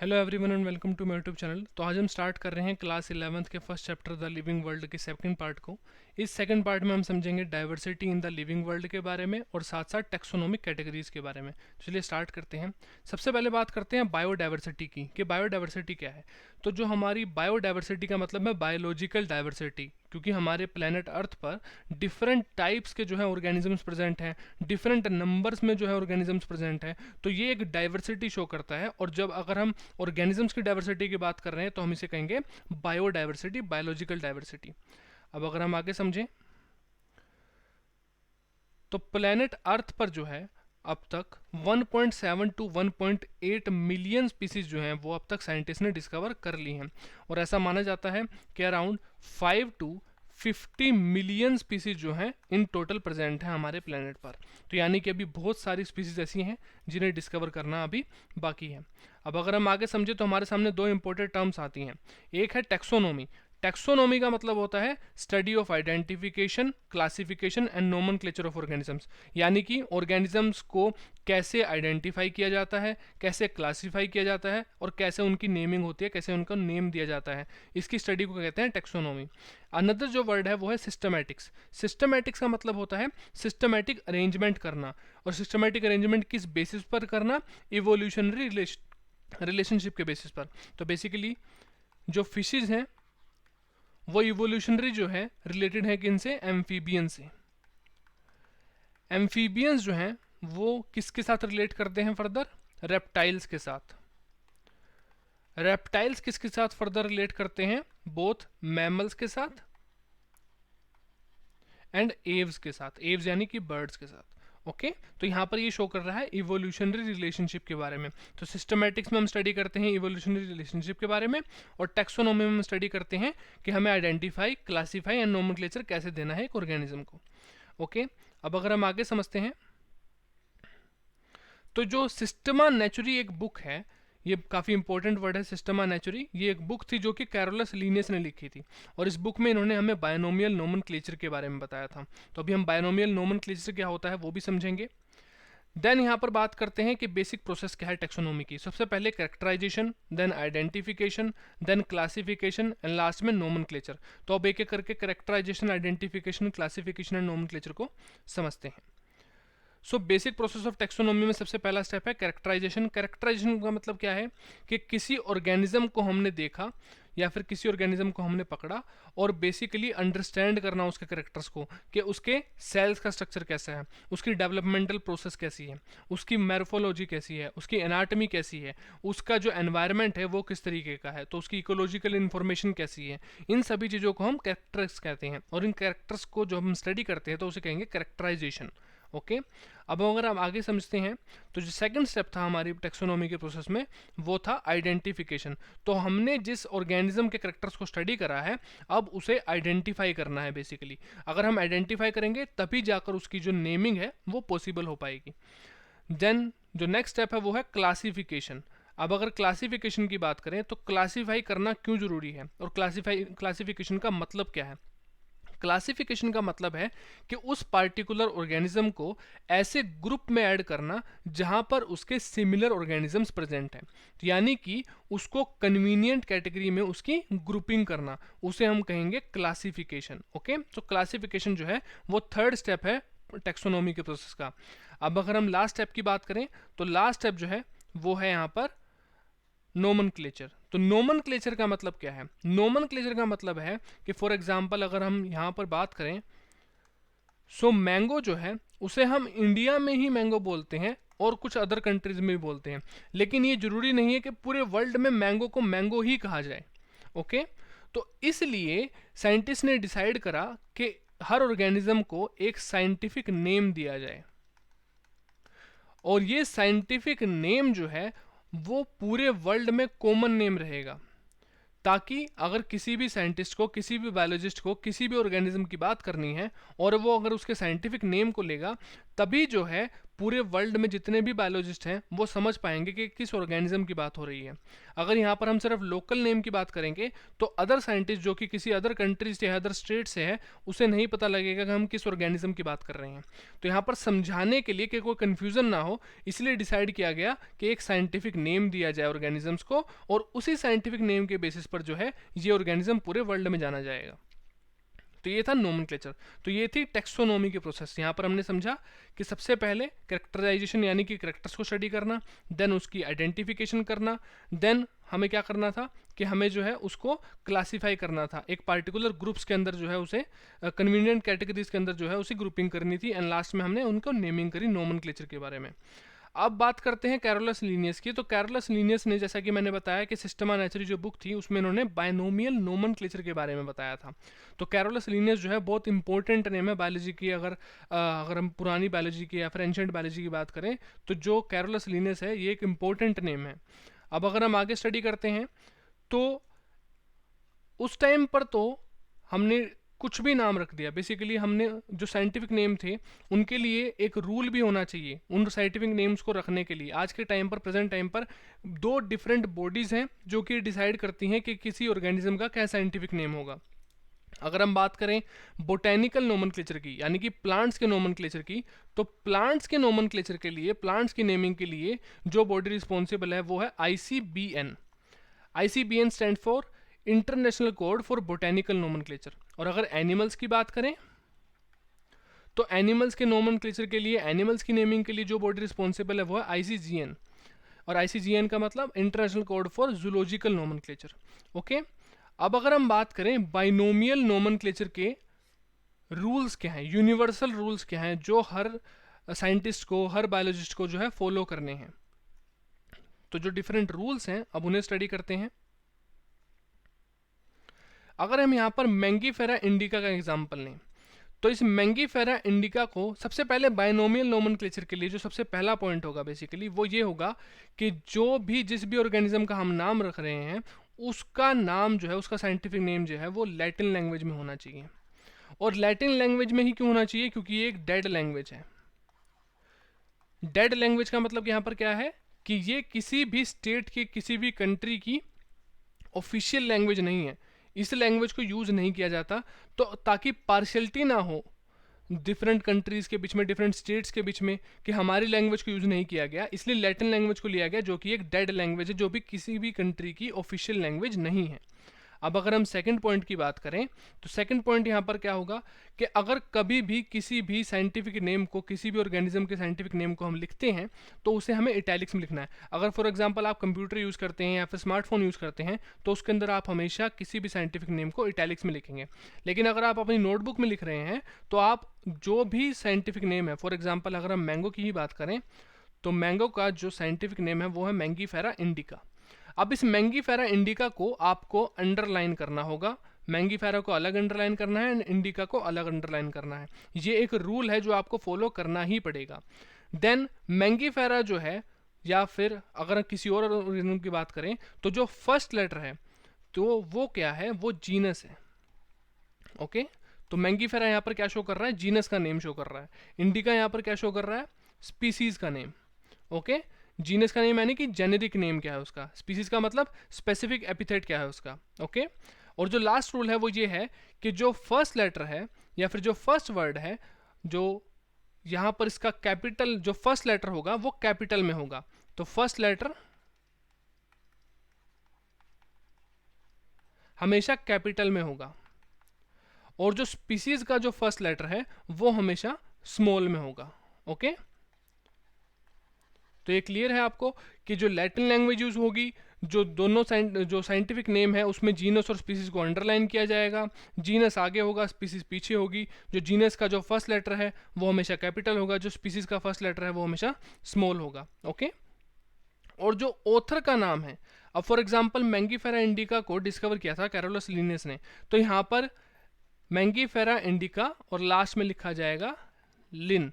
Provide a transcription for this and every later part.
Hello everyone and welcome to my YouTube channel. तो आज हम स्टार्ट कर रहे हैं क्लास 11th के first chapter the living world के सेकंड पार्ट को। इस सेकंड पार्ट में हम समझेंगे diversity in the living world के बारे में और साथ साथ टेक्सोनोमिक कैटेगरीज के बारे में। चलिए स्टार्ट करते हैं। सबसे पहले बात करते हैं बायोडाइवर्सिटी की कि बायोडाइवर्सिटी क्या है। तो जो हमारी बायोडाइवर्सिटी का मतलब है बायोलॉजिकल डाइवर्सिटी, क्योंकि हमारे प्लेनेट अर्थ पर डिफरेंट टाइप्स के जो है ऑर्गेनिजम्स प्रेजेंट हैं, डिफरेंट नंबर्स में जो है ऑर्गेनिजम्स प्रेजेंट हैं, तो ये एक डाइवर्सिटी शो करता है। और जब अगर हम ऑर्गेनिजम्स की डाइवर्सिटी की बात कर रहे हैं तो हम इसे कहेंगे बायोडाइवर्सिटी, बायोलॉजिकल डाइवर्सिटी। अब अगर हम आगे समझें तो प्लेनेट अर्थ पर जो है अब तक 1.7 टू 1.8 मिलियन स्पीसीज जो हैं वो अब तक साइंटिस्ट ने डिस्कवर कर ली हैं। और ऐसा माना जाता है कि अराउंड 5 टू 50 मिलियन स्पीसीज जो हैं इन टोटल प्रेजेंट हैं हमारे प्लेनेट पर। तो यानी कि अभी बहुत सारी स्पीसीज ऐसी हैं जिन्हें डिस्कवर करना अभी बाकी है। अब अगर हम आगे समझे तो हमारे सामने दो इंपॉर्टेंट टर्म्स आती हैं। एक है टेक्सोनोमी। टेक्सोनोमी का मतलब होता है study of identification, classification and nomenclature of organisms, यानी कि ऑर्गेनिजम्स को कैसे आइडेंटिफाई किया जाता है, कैसे क्लासिफाई किया जाता है और कैसे उनकी नेमिंग होती है, कैसे उनका नेम दिया जाता है। इसकी स्टडी को कहते हैं टेक्सोनोमी। अनदर जो वर्ड है वो है सिस्टमैटिक्स। सिस्टमैटिक्स का मतलब होता है सिस्टमैटिक अरेंजमेंट करना। और सिस्टमैटिक अरेंजमेंट किस बेसिस पर करना? इवोल्यूशनरी रिलेशनशिप के बेसिस पर। तो बेसिकली जो फिशेज हैं वो इवोल्यूशनरी जो है रिलेटेड है किनसे? एम्फीबियन से। एम्फीबियंस जो हैं वो किसके साथ रिलेट करते हैं फर्दर? रेप्टाइल्स के साथ। रेप्टाइल्स किसके साथ फर्दर रिलेट करते हैं? बोथ मैमल्स के साथ एंड एव्स के साथ। एव्स यानी कि बर्ड्स के साथ। ओके तो यहां पर ये शो कर रहा है इवोल्यूशनरी रिलेशनशिप के बारे में। तो सिस्टमैटिक्स में हम स्टडी करते हैं इवोल्यूशनरी रिलेशनशिप के बारे में, और टेक्सोनोमी में हम स्टडी करते हैं कि हमें आइडेंटिफाई, क्लासीफाई एंड नोमेनक्लेचर कैसे देना है एक ऑर्गेनिज्म को। ओके अब अगर हम आगे समझते हैं तो जो सिस्टमा नेचुरी एक बुक है, ये काफ़ी इंपॉर्टेंट वर्ड है सिस्टमा नेचुरी। ये एक बुक थी जो कि कैरोलस लीनियस ने लिखी थी, और इस बुक में इन्होंने हमें बायनोमियल नोमेनक्लेचर के बारे में बताया था। तो अभी हम बायनोमियल नोमेनक्लेचर क्या होता है वो भी समझेंगे। देन यहाँ पर बात करते हैं कि बेसिक प्रोसेस क्या है टेक्सोनोमी की। सबसे पहले characterization, then identification, then classification and last में नोमेनक्लेचर। तो अब एक एक करके characterization, identification, classification and nomenclature को समझते हैं। So basic process of taxonomy में सबसे पहला स्टेप है कैरेक्टराइजेशन। कैरेक्टराइजेशन का मतलब क्या है कि किसी ऑर्गेनिज्म को हमने देखा या फिर किसी ऑर्गेनिज्म को हमने पकड़ा और बेसिकली अंडरस्टैंड करना उसके कैरेक्टर्स को, कि उसके सेल्स का स्ट्रक्चर कैसा है, उसकी डेवलपमेंटल प्रोसेस कैसी है, उसकी मैर्फोलॉजी कैसी है, उसकी एनाटमी कैसी है, उसका जो एनवायरनमेंट है वो किस तरीके का है, तो उसकी इकोलॉजिकल इन्फॉर्मेशन कैसी है। इन सभी चीज़ों को हम कैरेक्टर्स कहते हैं, और इन कैरेक्टर्स को जो हम स्टडी करते हैं तो उसे कहेंगे कैरेक्टराइजेशन। ओके अब अगर हम आगे समझते हैं तो जो सेकंड स्टेप था हमारी टेक्सोनोमी के प्रोसेस में वो था आइडेंटिफिकेशन। तो हमने जिस ऑर्गेनिज्म के कैरेक्टर्स को स्टडी करा है अब उसे आइडेंटिफाई करना है बेसिकली। अगर हम आइडेंटिफाई करेंगे तभी जाकर उसकी जो नेमिंग है वो पॉसिबल हो पाएगी। देन जो नेक्स्ट स्टेप है वो है क्लासिफिकेशन। अब अगर क्लासिफिकेशन की बात करें तो क्लासीफाई करना क्यों जरूरी है और क्लासिफिकेशन का मतलब क्या है? क्लासिफिकेशन का मतलब है कि उस पार्टिकुलर ऑर्गेनिज्म को ऐसे ग्रुप में ऐड करना जहां पर उसके सिमिलर ऑर्गेनिजम्स प्रेजेंट हैं, तो यानी कि उसको कन्वीनियंट कैटेगरी में उसकी ग्रुपिंग करना, उसे हम कहेंगे क्लासिफिकेशन। ओके तो क्लासिफिकेशन जो है वो थर्ड स्टेप है टेक्सोनोमी के प्रोसेस का। अब अगर हम लास्ट स्टेप की बात करें तो लास्ट स्टेप जो है वो है यहाँ पर नोमेनक्लेचर। तो नोमेनक्लेचर का मतलब क्या है? नोमेनक्लेचर का मतलब है कि फॉर एग्जांपल अगर हम यहाँ पर बात करें, सो मैंगो जो है उसे हम इंडिया में ही मैंगो बोलते हैं और कुछ अदर कंट्रीज में भी बोलते हैं, लेकिन ये जरूरी नहीं है कि पूरे वर्ल्ड में मैंगो को मैंगो ही कहा जाए। ओके तो इसलिए साइंटिस्ट ने डिसाइड करा कि हर ऑर्गेनिज्म को एक साइंटिफिक नेम दिया जाए, और ये साइंटिफिक नेम जो है वो पूरे वर्ल्ड में कॉमन नेम रहेगा, ताकि अगर किसी भी साइंटिस्ट को, किसी भी बायोलॉजिस्ट को किसी भी ऑर्गेनिज्म की बात करनी है और वो अगर उसके साइंटिफिक नेम को लेगा तभी जो है पूरे वर्ल्ड में जितने भी बायोलॉजिस्ट हैं वो समझ पाएंगे कि किस ऑर्गेनिज्म की बात हो रही है। अगर यहाँ पर हम सिर्फ लोकल नेम की बात करेंगे तो अदर साइंटिस्ट जो कि किसी अदर कंट्री से अदर स्टेट से है उसे नहीं पता लगेगा कि हम किस ऑर्गेनिज्म की बात कर रहे हैं। तो यहाँ पर समझाने के लिए कि कोई कन्फ्यूजन ना हो इसलिए डिसाइड किया गया कि एक साइंटिफिक नेम दिया जाए ऑर्गेनिजम्स को, और उसी साइंटिफिक नेम के बेसिस पर जो है ये ऑर्गेनिज्म पूरे वर्ल्ड में जाना जाएगा। तो ये था नोमेनक्लेचर। तो ये थी टेक्सोनोमी की प्रोसेस। यहाँ पर हमने समझा कि सबसे पहले कैरेक्टराइजेशन यानी कि कैरेक्टर्स को स्टडी करना, देन उसकी आइडेंटिफिकेशन करना, देन हमें क्या करना था कि हमें जो है उसको क्लासीफाई करना था, एक पार्टिकुलर ग्रुप्स के अंदर जो है उसे कन्वीनियंट कैटेगरीज के अंदर जो है उसी ग्रुपिंग करनी थी, एंड लास्ट में हमने उनको नेमिंग करी नोमेनक्लेचर के बारे में। अब बात करते हैं कैरोलस लीनियस की। तो कैरोलस लीनियस ने, जैसा कि मैंने बताया कि सिस्टमा नेचुरी जो बुक थी उसमें उन्होंने बायनोमियल नोमेनक्लेचर के बारे में बताया था। तो कैरोलस लीनियस जो है बहुत इंपॉर्टेंट नेम है बायोलॉजी की। अगर हम पुरानी बायोलॉजी की या फिर एंशिएंट बायोलॉजी की बात करें तो जो कैरोलस लीनियस है ये एक इंपॉर्टेंट नेम है। अब अगर हम आगे स्टडी करते हैं तो उस टाइम पर तो हमने कुछ भी नाम रख दिया। बेसिकली हमने जो साइंटिफिक नेम थे उनके लिए एक रूल भी होना चाहिए उन साइंटिफिक नेम्स को रखने के लिए। आज के टाइम पर, प्रेजेंट टाइम पर, दो डिफरेंट बॉडीज हैं जो कि डिसाइड करती हैं कि किसी ऑर्गेनिज्म का क्या साइंटिफिक नेम होगा। अगर हम बात करें बोटेनिकल नोमेनक्लेचर की यानी कि प्लांट्स के नोमेनक्लेचर की, तो प्लांट्स के नोमेनक्लेचर के लिए, प्लांट्स की नेमिंग के लिए जो बॉडी रिस्पॉन्सिबल है वो है ICBN। ICBN stand for international code for botanical nomenclature. और अगर एनिमल्स की बात करें तो एनिमल्स के नोमेनक्लेचर के लिए, एनिमल्स की नेमिंग के लिए जो बॉडी रिस्पॉन्सिबल है वो है ICGN। और ICGN का मतलब international code for zoological nomenclature. Okay, अब अगर हम बात करें बाइनोमियल नोमेनक्लेचर के रूल्स क्या हैं, यूनिवर्सल रूल्स क्या हैं जो हर साइंटिस्ट को, हर बायोलॉजिस्ट को जो है फॉलो करने हैं। तो जो डिफरेंट रूल्स हैं अब उन्हें स्टडी करते हैं। अगर हम यहाँ पर मैंगीफेरा इंडिका का एग्जाम्पल लें तो इस मैंगीफेरा इंडिका को सबसे पहले बाइनोमियल नोमेनक्लेचर के लिए जो सबसे पहला पॉइंट होगा बेसिकली वो ये होगा कि जो भी, जिस भी ऑर्गेनिज्म का हम नाम रख रहे हैं उसका नाम जो है, उसका साइंटिफिक नेम जो है वो लैटिन लैंग्वेज में होना चाहिए। और लैटिन लैंग्वेज में ही क्यों होना चाहिए? क्योंकि ये एक डेड लैंग्वेज है। डेड लैंग्वेज का मतलब यहाँ पर क्या है कि ये किसी भी स्टेट की, किसी भी कंट्री की ऑफिशियल लैंग्वेज नहीं है। इस लैंग्वेज को यूज नहीं किया जाता तो ताकि पार्शियलिटी ना हो डिफरेंट कंट्रीज के बीच में, डिफरेंट स्टेट्स के बीच में, कि हमारी लैंग्वेज को यूज नहीं किया गया, इसलिए लैटिन लैंग्वेज को लिया गया जो कि एक डेड लैंग्वेज है, जो भी किसी भी कंट्री की ऑफिशियल लैंग्वेज नहीं है। अब अगर हम सेकंड पॉइंट की बात करें तो सेकंड पॉइंट यहाँ पर क्या होगा कि अगर कभी भी किसी भी साइंटिफिक नेम को, किसी भी ऑर्गेनिज्म के साइंटिफिक नेम को हम लिखते हैं तो उसे हमें इटैलिक्स में लिखना है। अगर फॉर एग्जांपल आप कंप्यूटर यूज़ करते हैं या फिर स्मार्टफोन यूज़ करते हैं तो उसके अंदर आप हमेशा किसी भी साइंटिफिक नेम को इटैलिक्स में लिखेंगे। लेकिन अगर आप अपनी नोटबुक में लिख रहे हैं तो आप जो भी साइंटिफिक नेम है, फॉर एग्जाम्पल अगर हम मैंगो की ही बात करें तो मैंगो का जो साइंटिफिक नेम है वो है मैंगीफेरा इंडिका। अब इस मैंगीफेरा इंडिका को आपको अंडरलाइन करना होगा। मैंगीफेरा को अलग अंडरलाइन करना है, इंडिका को अलग अंडरलाइन करना है। ये एक रूल है जो आपको फॉलो करना ही पड़ेगा। देन मैंगीफेरा जो है, या फिर अगर किसी और ऑर्गेनिज्म की बात करें तो जो फर्स्ट लेटर है तो वो क्या है, वो जीनस है। ओके, तो मैंगीफेरा यहाँ पर क्या शो कर रहा है? जीनस का नेम शो कर रहा है। इंडिका यहाँ पर क्या शो कर रहा है? स्पीसीज का नेम। ओके, जीनस का नेम यानी कि जेनेरिक नेम क्या है उसका, स्पीसीज का मतलब स्पेसिफिक एपिथेट क्या है उसका। ओके, और जो लास्ट रूल है वो ये है कि जो फर्स्ट लेटर है या फिर जो फर्स्ट वर्ड है, जो यहाँ पर इसका कैपिटल, जो फर्स्ट लेटर होगा वो कैपिटल में होगा। तो फर्स्ट लेटर हमेशा कैपिटल में होगा और जो स्पीसीज का जो फर्स्ट लेटर है वो हमेशा स्मॉल में होगा। ओके, तो ये क्लियर है आपको कि जो लैटिन लैंग्वेज यूज होगी, जो दोनों जो साइंटिफिक नेम है उसमें जीनस और स्पीसीज को अंडरलाइन किया जाएगा। जीनस आगे होगा, स्पीसीज पीछे होगी। जो जीनस का जो फर्स्ट लेटर है वो हमेशा कैपिटल होगा, जो स्पीसीज का फर्स्ट लेटर है वो हमेशा स्मॉल होगा। ओके, और जो ऑथर का नाम है, अब फॉर एग्जांपल मैंगीफेरा इंडिका को डिस्कवर किया था कैरोलस लीनियस ने, तो यहाँ पर मैंगीफेरा इंडिका और लास्ट में लिखा जाएगा लिन।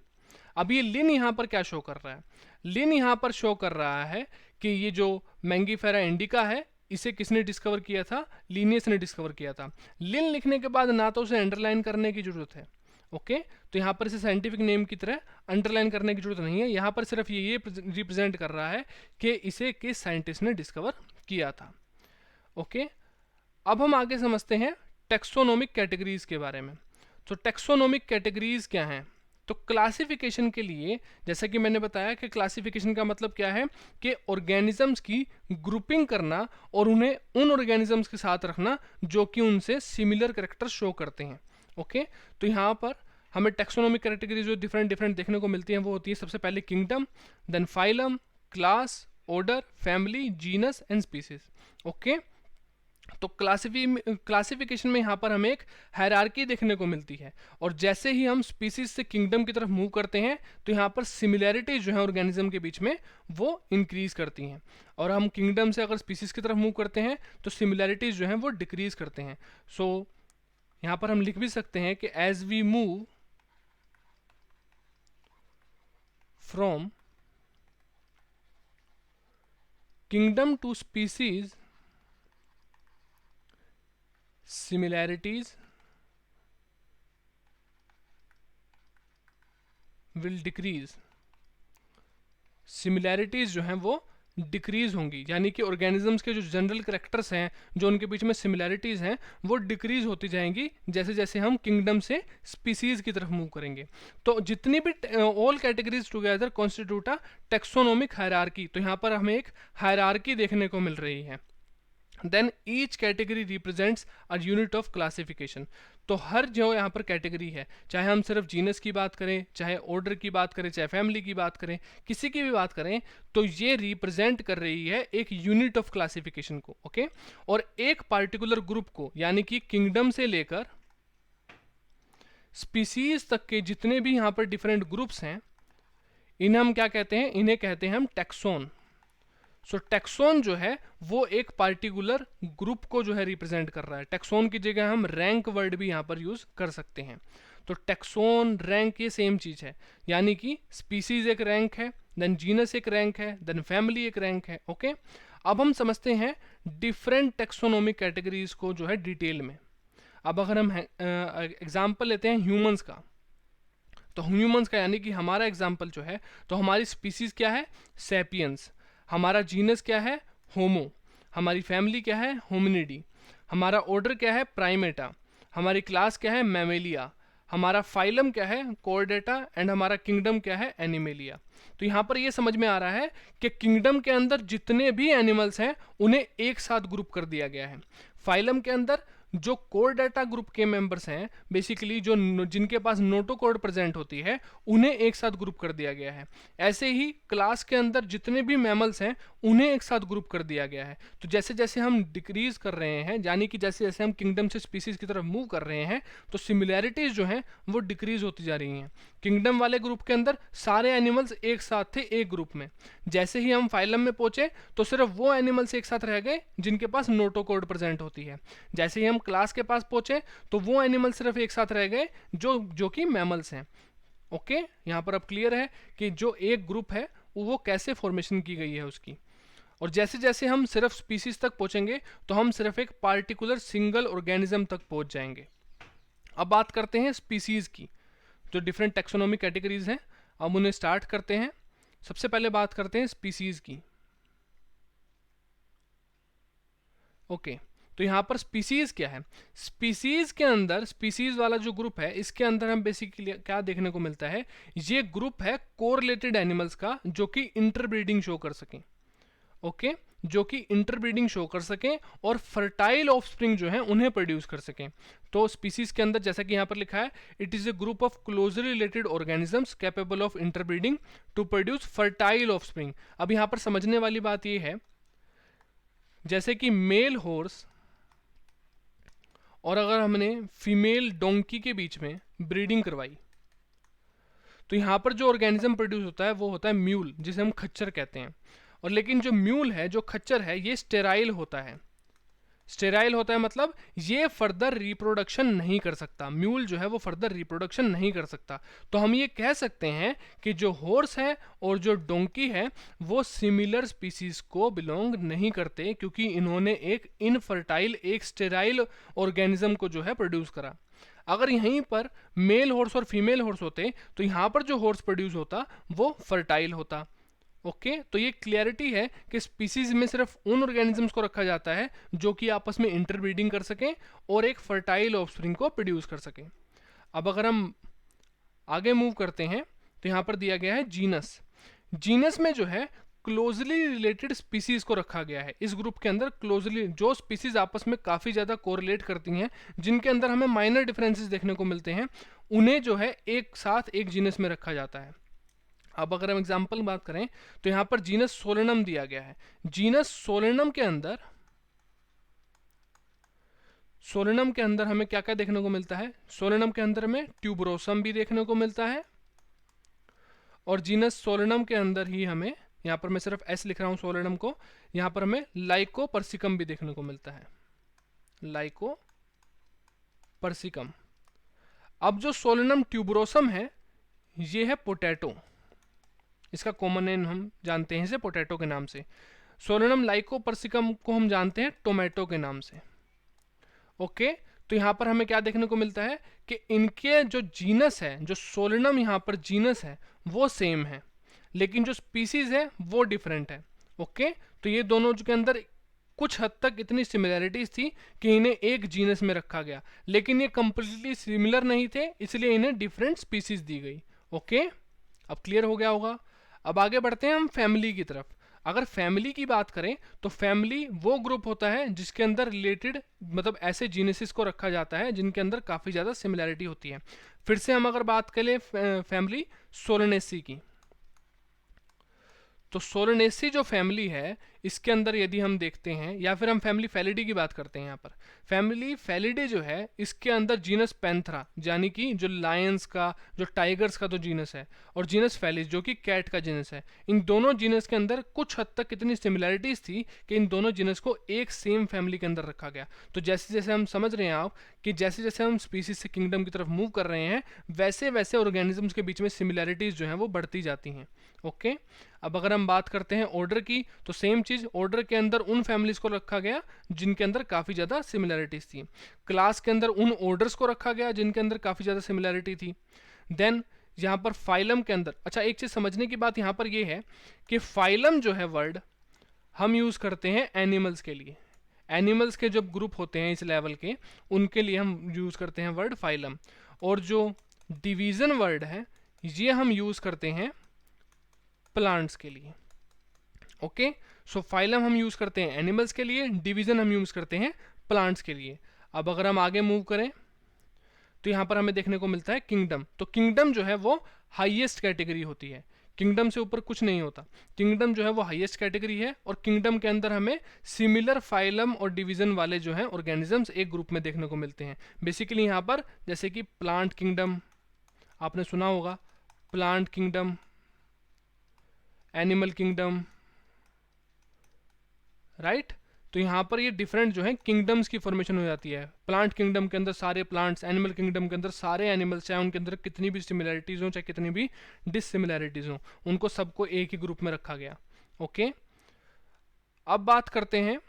अब ये लिन यहाँ पर क्या शो कर रहा है? लिन यहाँ पर शो कर रहा है कि ये जो मैंगीफेरा इंडिका है इसे किसने डिस्कवर किया था? लीनियस ने डिस्कवर किया था। लिन लिखने के बाद ना तो उसे अंडरलाइन करने की जरूरत है ओके तो यहाँ पर इसे साइंटिफिक नेम की तरह अंडरलाइन करने की जरूरत नहीं है, यहाँ पर सिर्फ ये रिप्रेजेंट कर रहा है कि इसे किस साइंटिस्ट ने डिस्कवर किया था। ओके अब हम आगे समझते हैं टेक्सोनोमिक कैटेगरीज के बारे में। तो टेक्सोनोमिक कैटेगरीज क्या हैं? तो क्लासिफिकेशन के लिए जैसा कि मैंने बताया कि क्लासिफिकेशन का मतलब क्या है कि ऑर्गेनिजम्स की ग्रुपिंग करना और उन्हें उन ऑर्गेनिजम्स के साथ रखना जो कि उनसे सिमिलर कैरेक्टर शो करते हैं। ओके तो यहाँ पर हमें टेक्सोनोमिक कैटेगरीज जो डिफरेंट डिफरेंट देखने को मिलती हैं वो होती है सबसे पहले kingdom, then phylum, class, order, family, genus and species. Okay तो क्लासिफिकेशन में यहाँ पर हमें एक हायरार्की देखने को मिलती है, और जैसे ही हम स्पीसीज से किंगडम की तरफ मूव करते हैं तो यहाँ पर सिमिलैरिटीज जो है ऑर्गेनिज्म के बीच में वो इंक्रीज करती हैं, और हम किंगडम से अगर स्पीसीज की तरफ मूव करते हैं तो सिमिलैरिटीज जो हैं वो डिक्रीज करते हैं। सो यहाँ पर हम लिख भी सकते हैं कि as we move from kingdom to species similarities will decrease। Similarities जो हैं वो डिक्रीज होंगी, यानी कि ऑर्गेनिजम्स के जो जनरल करेक्टर्स हैं जो उनके बीच में सिमिलैरिटीज हैं वो डिक्रीज होती जाएंगी जैसे जैसे हम किंगडम से स्पीसीज की तरफ मूव करेंगे। तो जितनी भी ऑल कैटेगरीज टुगेदर कॉन्स्टिट्यूट अ टेक्सोनोमिक हायरार्की, तो यहाँ पर हमें एक हायरार्की देखने को मिल रही है। Then each category represents a unit of classification. तो हर जो यहाँ पर कैटेगरी है, चाहे हम सिर्फ जीनस की बात करें, चाहे ऑर्डर की बात करें, चाहे फैमिली की बात करें, किसी की भी बात करें, तो ये रिप्रेजेंट कर रही है एक यूनिट ऑफ क्लासिफिकेशन को। ओके और एक पार्टिकुलर ग्रुप को, यानी कि किंगडम से लेकर स्पीसीज तक के जितने भी यहाँ पर डिफरेंट ग्रुप्स हैं, इन्हें हम क्या कहते हैं? इन्हें कहते हैं हम टैक्सोन। सो टैक्सोन जो है वो एक पार्टिकुलर ग्रुप को जो है रिप्रेजेंट कर रहा है। टैक्सोन की जगह हम रैंक वर्ड भी यहाँ पर यूज कर सकते हैं। तो टैक्सोन, रैंक ये सेम चीज है, यानी कि स्पीसीज एक रैंक है, देन जीनस एक रैंक है, देन फैमिली एक रैंक है। ओके अब हम समझते हैं डिफरेंट टैक्सोनोमिक कैटेगरीज को जो है डिटेल में। अब अगर हम एग्जाम्पल लेते हैं ह्यूमंस का, तो ह्यूमंस का यानी कि हमारा एग्जाम्पल जो है, तो हमारी स्पीसीज क्या है? सैपियंस। हमारा जीनस क्या है? होमो। हमारी फैमिली क्या है? होमिनिडी। हमारा ऑर्डर क्या है? प्राइमेटा। हमारी क्लास क्या है? मैमेलिया। हमारा फाइलम क्या है? कॉर्डेटा। एंड हमारा किंगडम क्या है? एनिमेलिया। तो यहाँ पर ये समझ में आ रहा है कि किंगडम के अंदर जितने भी एनिमल्स हैं उन्हें एक साथ ग्रुप कर दिया गया है। फाइलम के अंदर जो कोर डाटा ग्रुप के मेंबर्स हैं, बेसिकली जो जिनके पास नोटोकोड प्रेजेंट होती है, उन्हें एक साथ ग्रुप कर दिया गया है। ऐसे ही क्लास के अंदर जितने भी मैमल्स हैं उन्हें एक साथ ग्रुप कर दिया गया है। तो जैसे जैसे हम डिक्रीज कर रहे हैं, यानी कि जैसे जैसे हम किंगडम से स्पीसीज की तरफ मूव कर रहे हैं, तो सिमिलैरिटीज जो हैं वो डिक्रीज होती जा रही हैं। किंगडम वाले ग्रुप के अंदर सारे एनिमल्स एक साथ थे एक ग्रुप में। जैसे ही हम फाइलम में पहुंचे तो सिर्फ वो एनिमल्स एक साथ रह गए जिनके पास नोटोकोड प्रेजेंट होती है। जैसे ही हम क्लास के पास पहुंचे तो वो एनिमल सिर्फ एक साथ रह गए जो कि मैमल्स हैं। ओके यहां पर अब क्लियर है कि जो एक ग्रुप है वो कैसे फॉर्मेशन की गई है उसकी। और जैसे जैसे हम सिर्फ स्पीसीज तक पहुंचेंगे तो हम सिर्फ एक पार्टिकुलर सिंगल ऑर्गेनिज्म तक पहुंच जाएंगे। अब बात करते हैं स्पीसीज की, जो डिफरेंट टैक्सोनॉमिक कैटेगरीज हैं। अब उन्हें स्टार्ट करते हैं। सबसे पहले बात करते हैं स्पीसीज की। ओके तो यहाँ पर स्पीसीज क्या है? स्पीसीज के अंदर, स्पीसीज वाला जो ग्रुप है, इसके अंदर हम बेसिकली क्या देखने को मिलता है? ये ग्रुप है कोरिलेटेड एनिमल्स का जो कि इंटरब्रीडिंग शो कर सकें। ओके जो कि इंटरब्रीडिंग शो कर सकें और फर्टाइल ऑफस्प्रिंग जो है उन्हें प्रोड्यूस कर सकें। तो स्पीसीज के अंदर जैसा कि यहाँ पर लिखा है, it is a group of closely related organisms capable of interbreeding to produce fertile offspring. अब यहाँ पर समझने वाली बात यह है, जैसे कि मेल हॉर्स और अगर हमने फीमेल डोंकी के बीच में ब्रीडिंग करवाई, तो यहाँ पर जो ऑर्गेनिज्म प्रोड्यूस होता है वो होता है म्यूल, जिसे हम खच्चर कहते हैं। और लेकिन जो म्यूल है, जो खच्चर है, ये स्टेराइल होता है। स्टेराइल होता है मतलब ये फर्दर रिप्रोडक्शन नहीं कर सकता। म्यूल जो है वो फर्दर रिप्रोडक्शन नहीं कर सकता। तो हम ये कह सकते हैं कि जो हॉर्स है और जो डोंकी है वो सिमिलर स्पीसीज को बिलोंग नहीं करते, क्योंकि इन्होंने एक इनफर्टाइल, एक स्टेराइल ऑर्गेनिज्म को जो है प्रोड्यूस करा। अगर यहीं पर मेल हॉर्स और फीमेल हॉर्स होते तो यहाँ पर जो हॉर्स प्रोड्यूस होता वो फर्टाइल होता। ओके तो ये क्लियरिटी है कि स्पीसीज में सिर्फ उन ऑर्गेनिजम्स को रखा जाता है जो कि आपस में इंटरब्रीडिंग कर सकें और एक फर्टाइल ऑफस्प्रिंग को प्रोड्यूस कर सकें। अब अगर हम आगे मूव करते हैं तो यहाँ पर दिया गया है जीनस। जीनस में जो है क्लोजली रिलेटेड स्पीसीज को रखा गया है। इस ग्रुप के अंदर क्लोजली जो स्पीसीज आपस में काफ़ी ज़्यादा कोरिलेट करती हैं, जिनके अंदर हमें माइनर डिफरेंसेस देखने को मिलते हैं, उन्हें जो है एक साथ एक जीनस में रखा जाता है। अब अगर हम एग्जाम्पल बात करें तो यहाँ पर जीनस सोलेनम दिया गया है। जीनस सोलेनम के अंदर हमें क्या क्या देखने को मिलता है? सोलेनम के अंदर में ट्यूबरोसम भी देखने को मिलता है, और जीनस सोलेनम के अंदर ही हमें, यहाँ पर मैं सिर्फ एस लिख रहा हूँ सोलेनम को, यहाँ पर हमें लाइकोपर्सिकम भी देखने को मिलता है, लाइकोपर्सिकम। अब जो सोलेनम ट्यूबरोसम है ये है पोटैटो, इसका कॉमन नेम हम जानते हैं इसे पोटैटो के नाम से। सोलेनम लाइकोपर्सिकम को हम जानते हैं टोमेटो के नाम से। ओके तो यहाँ पर हमें क्या देखने को मिलता है कि इनके जो जीनस है, जो सोलेनम यहाँ पर जीनस है वो सेम है, लेकिन जो स्पीसीज है वो डिफरेंट है। ओके तो ये दोनों के अंदर कुछ हद तक इतनी सिमिलैरिटीज थी कि इन्हें एक जीनस में रखा गया, लेकिन ये कंप्लीटली सिमिलर नहीं थे, इसलिए इन्हें डिफरेंट स्पीसीज दी गई। ओके अब क्लियर हो गया होगा। अब आगे बढ़ते हैं हम फैमिली की तरफ। अगर फैमिली की बात करें तो फैमिली वो ग्रुप होता है जिसके अंदर रिलेटेड मतलब ऐसे जीनसिस को रखा जाता है जिनके अंदर काफ़ी ज़्यादा सिमिलैरिटी होती है। फिर से हम अगर बात करें फैमिली सोलेनेसी की, तो सोलेनेसी जो फैमिली है इसके अंदर यदि हम देखते हैं, या फिर हम फैमिली फैलिडी की बात करते हैं, यहाँ पर फैमिली फैलिडी जो है इसके अंदर जीनस पैंथरा यानी कि जो लायंस का, जो टाइगर्स का तो जीनस है, और जीनस फैलिस जो कि कैट का जीनस है, इन दोनों जीनस के अंदर कुछ हद तक इतनी सिमिलैरिटीज थी कि इन दोनों जीनस को एक सेम फैमिली के अंदर रखा गया। तो जैसे जैसे हम समझ रहे हैं आप कि जैसे जैसे हम स्पीसीज से किंगडम की तरफ मूव कर रहे हैं, वैसे वैसे ऑर्गेनिजम्स के बीच में सिमिलैरिटीज जो हैं वो बढ़ती जाती हैं। ओके अब अगर हम बात करते हैं ऑर्डर की, तो सेम चीज, ऑर्डर के अंदर उन फैमिलीज को रखा गया जिनके अंदर काफी ज्यादा सिमिलैरिटीज थी। क्लास के अंदर उन ऑर्डर्स को रखा गया जिनके अंदर काफी ज्यादा सिमिलैरिटी थी। देन यहाँ पर फाइलम के अंदर, अच्छा एक चीज समझने की बात यहाँ पर यह है कि फाइलम जो है वर्ड हम यूज करते हैं एनिमल्स के लिए। एनिमल्स के जब ग्रुप होते हैं इस लेवल के, उनके लिए हम यूज करते हैं वर्ड फाइलम, और जो डिवीजन वर्ड है ये हम यूज करते हैं प्लांट्स के लिए। ओके सो फाइलम हम यूज करते हैं एनिमल्स के लिए, डिवीजन हम यूज करते हैं प्लांट्स के लिए। अब अगर हम आगे मूव करें तो यहां पर हमें देखने को मिलता है किंगडम। तो किंगडम जो है वो हाईएस्ट कैटेगरी होती है, किंगडम से ऊपर कुछ नहीं होता। किंगडम जो है वो हाईएस्ट कैटेगरी है, और किंगडम के अंदर हमें सिमिलर फाइलम और डिवीजन वाले जो हैं ऑर्गेनिजम्स एक ग्रुप में देखने को मिलते हैं। बेसिकली यहाँ पर जैसे कि प्लांट किंगडम आपने सुना होगा, plant kingdom, animal kingdom, right. तो यहाँ पर ये डिफरेंट जो है किंगडम्स की फॉर्मेशन हो जाती है। प्लांट किंगडम के अंदर सारे प्लांट्स, एनिमल किंगडम के अंदर सारे एनिमल्स, चाहे उनके अंदर कितनी भी सिमिलैरिटीज हो चाहे कितनी भी डिससिमिलैरिटीज हो, उनको सबको एक ही ग्रुप में रखा गया। ओके अब बात करते हैं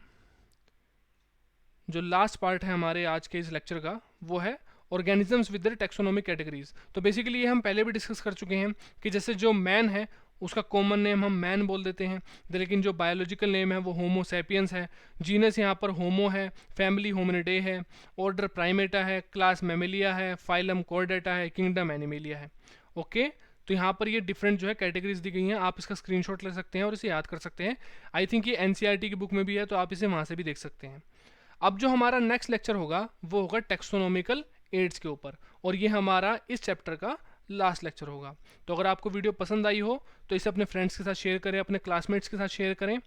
जो लास्ट पार्ट है हमारे आज के इस लेक्चर का, वो है organisms with their taxonomic categories. तो बेसिकली ये हम पहले भी डिस्कस कर चुके हैं कि जैसे जो मैन है उसका कॉमन नेम हम मैन बोल देते हैं, लेकिन जो बायोलॉजिकल नेम है वो होमो सैपियंस है। जीनस यहाँ पर होमो है, फैमिली होमिनिडे है, ऑर्डर प्राइमेटा है, क्लास मैमेलिया है, फाइलम कॉर्डेटा है, किंगडम एनिमेलिया है। ओके तो यहाँ पर ये डिफरेंट जो है कैटेगरीज दी गई हैं, आप इसका स्क्रीनशॉट ले सकते हैं और इसे याद कर सकते हैं। आई थिंक ये एनसीईआरटी की बुक में भी है, तो आप इसे वहाँ से भी देख सकते हैं। अब जो हमारा नेक्स्ट लेक्चर होगा वो होगा टेक्सोनॉमिकल एड्स के ऊपर, और ये हमारा इस चैप्टर का लास्ट लेक्चर होगा। तो अगर आपको वीडियो पसंद आई हो तो इसे अपने फ्रेंड्स के साथ शेयर करें, अपने क्लासमेट्स के साथ शेयर करें।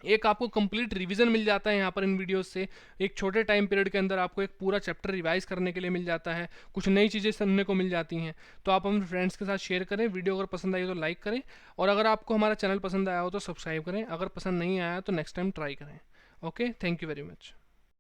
एक आपको कंप्लीट रिवीजन मिल जाता है यहाँ पर इन वीडियोस से। एक छोटे टाइम पीरियड के अंदर आपको एक पूरा चैप्टर रिवाइज करने के लिए मिल जाता है, कुछ नई चीज़ें सुनने को मिल जाती हैं। तो आप अपने फ्रेंड्स के साथ शेयर करें। वीडियो अगर पसंद आई हो तो लाइक करें, और अगर आपको हमारा चैनल पसंद आया हो तो सब्सक्राइब करें। अगर पसंद नहीं आया तो नेक्स्ट टाइम ट्राई करें। Okay thank you very much.